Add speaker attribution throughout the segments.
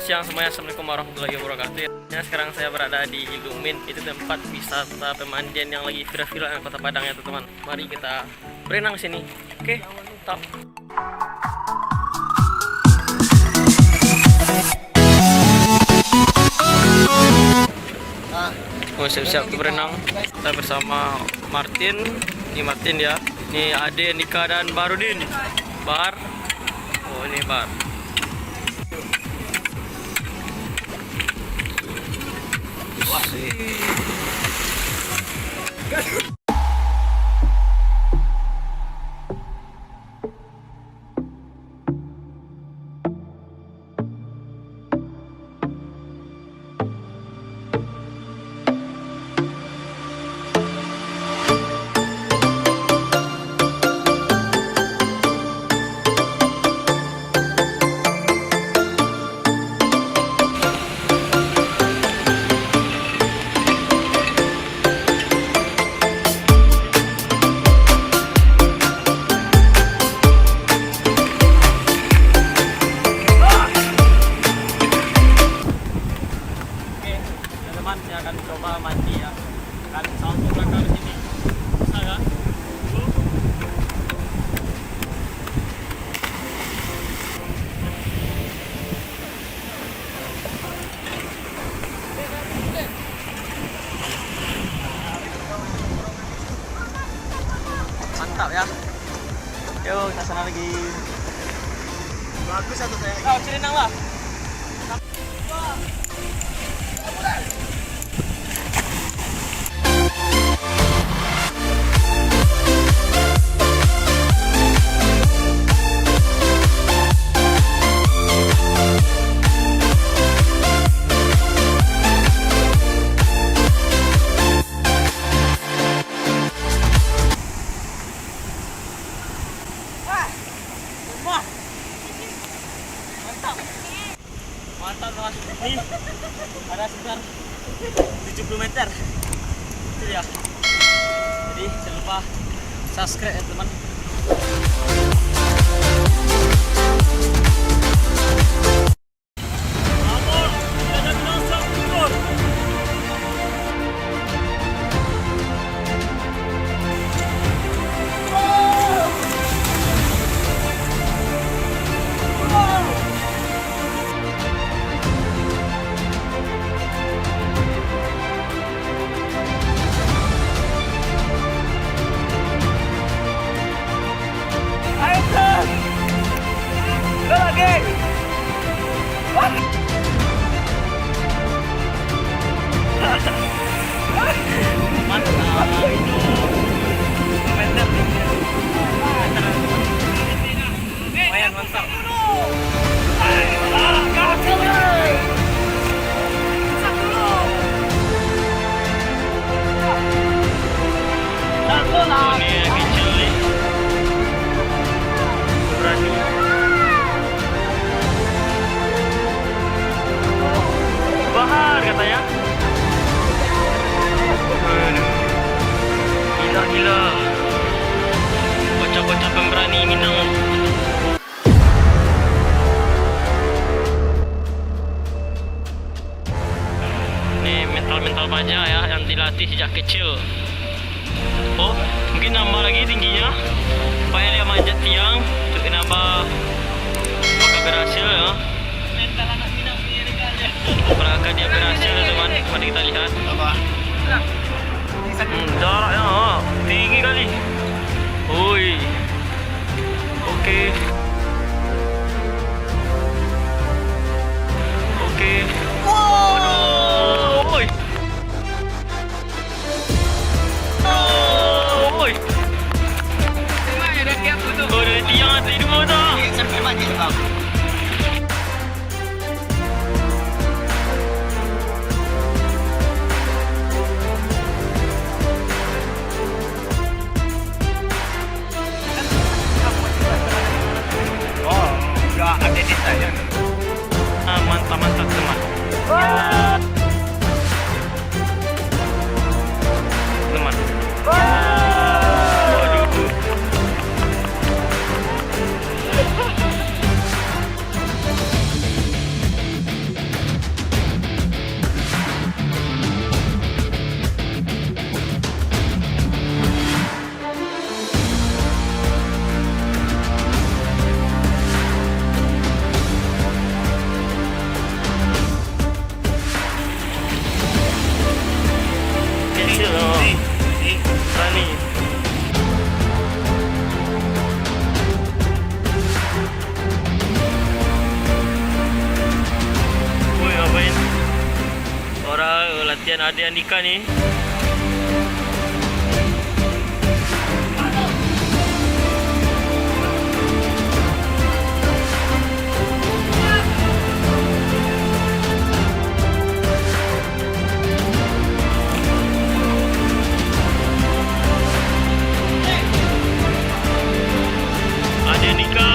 Speaker 1: siang semuanya, assalamualaikum warahmatullahi wabarakatuh. Ya, sekarang saya berada di Ilumin, itu tempat wisata pemandian yang lagi viral-viral di Kota Padang ya teman-teman. Mari kita berenang sini. Oke, top. Oh, siap-siap untuk berenang. Kita bersama Martin. Ini Martin ya. Ini Ade, Nika dan Barudin. Bar. Oh, ini Bar. Saya akan coba mandi ya. Kali sampai belakang sini. Bisa kan? Mantap ya. Yuk, kita sana lagi. Bagus satu saya. Kau cerenang lah. Mantap teman, ini ada sekitar 70 meter itu ya. Jadi jangan lupa subscribe ya teman. Bahar katanya. Gila. Bocah-bocah pemberani Minang. Nih mental-mental baja ya yang dilatih sejak kecil. Oh, mungkin nambah lagi tingginya supaya dia manjat tiang untuk nambah. Maka berhasil ya. Mental anak Minang punya regalnya. Apakah dia berhasil teman? Mari kita lihat. Jaraknya tinggi kali. Oi. Oke. Wow. Oi. Oi. Semuanya dah siap tu. Oh, dari tiang atas itu mau tak? Sampai mati bang. adik Andika nih. Adik Andika.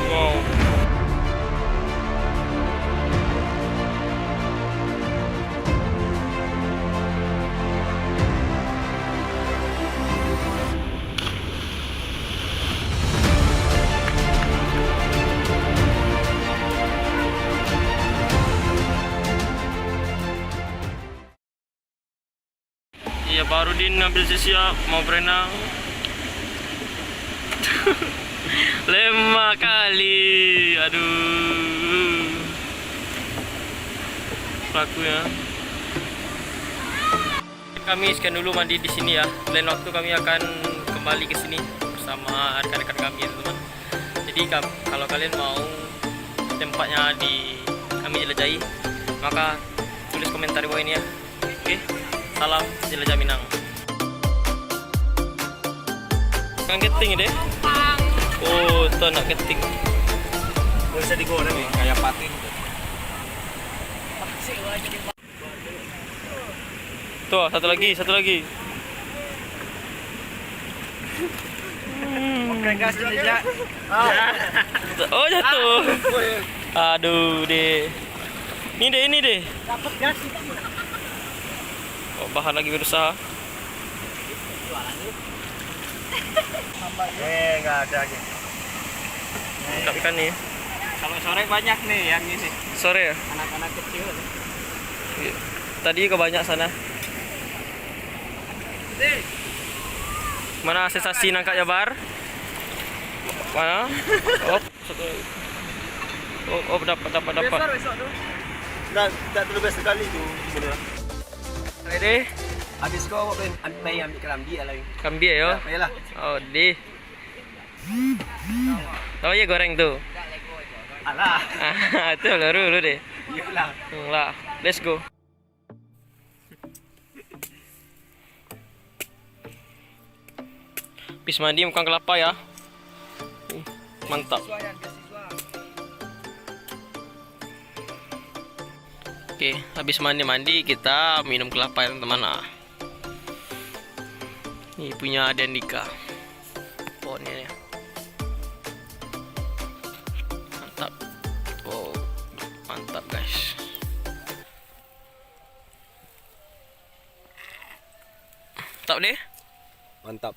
Speaker 1: Wow. Iya, baru Din ambil siap mau berenang. Lemah kali. Aduh. Pelakunya. Kami sekian dulu mandi di sini ya. Lain waktu kami akan kembali ke sini bersama rekan-rekan kami ya, teman-teman. Jadi kalau kalian mau tempatnya di kami jelajahi, maka tulis komentar di bawah ini ya. Oke. Salam jelajah Minang. Kan keting deh. Oh, tuh nak keting.
Speaker 2: Bisa digoreng nih, kayak patin.
Speaker 1: Tuh, satu lagi.
Speaker 2: Oke, gas jejak.
Speaker 1: Oh, jatuh. Aduh, deh. Ini deh.
Speaker 2: Dapat gas.
Speaker 1: Oh, bahan lagi berusaha.
Speaker 2: Enggak ada lagi.
Speaker 1: Tangkap ikan nih.
Speaker 2: Kalau sore banyak nih yang ini.
Speaker 1: Sore ya?
Speaker 2: Anak-anak kecil.
Speaker 1: Tadi ke banyak sana. Mana sensasi nangkapnya Bar? Mana? Oh, dapat.
Speaker 2: Besok tuh. Enggak terlalu besar sekali tuh sebenarnya.
Speaker 1: Ready?
Speaker 2: Habis kau ambil kelambi lagi.
Speaker 1: Kambing yo.
Speaker 2: Baiklah.
Speaker 1: Oh, di. Oh iya goreng tuh.
Speaker 2: Alah.
Speaker 1: Itu lu deh.
Speaker 2: Iyalah.
Speaker 1: Lah, let's go. Habis mandi makan kelapa ya. Mantap. Oke, habis mandi kita minum kelapa ya teman-teman. Ini punya adik Andika. Pohonnya ya. Mantap. Oh, mantap guys. Mantap deh.
Speaker 2: Mantap.